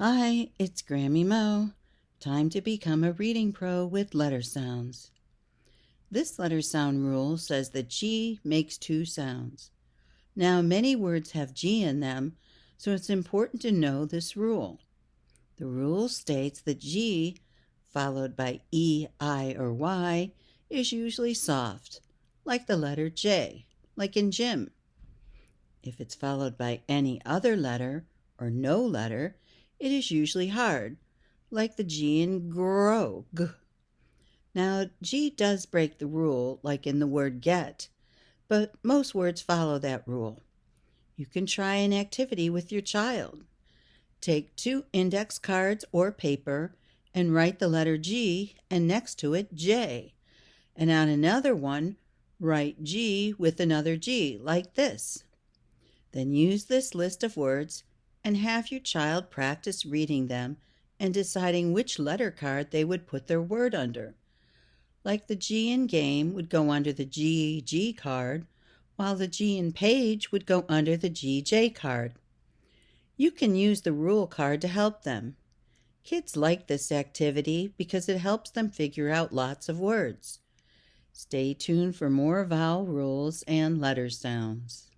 Hi, it's Grammie Moe. Time to become a reading pro with letter sounds. This letter sound rule says that G makes two sounds. Now, many words have G in them, so it's important to know this rule. The rule states that G, followed by E, I, or Y, is usually soft, like the letter J, like in gym. If it's followed by any other letter or no letter, it is usually hard, like the G in grow. G. Now, G does break the rule, like in the word get, but most words follow that rule. You can try an activity with your child. Take 2 index cards or paper and write the letter G and next to it J. And on another one, write G with another G, like this. Then use this list of words and have your child practice reading them and deciding which letter card they would put their word under. Like the G in game would go under the GG card, while the G in page would go under the GJ card. You can use the rule card to help them. Kids like this activity because it helps them figure out lots of words. Stay tuned for more vowel rules and letter sounds.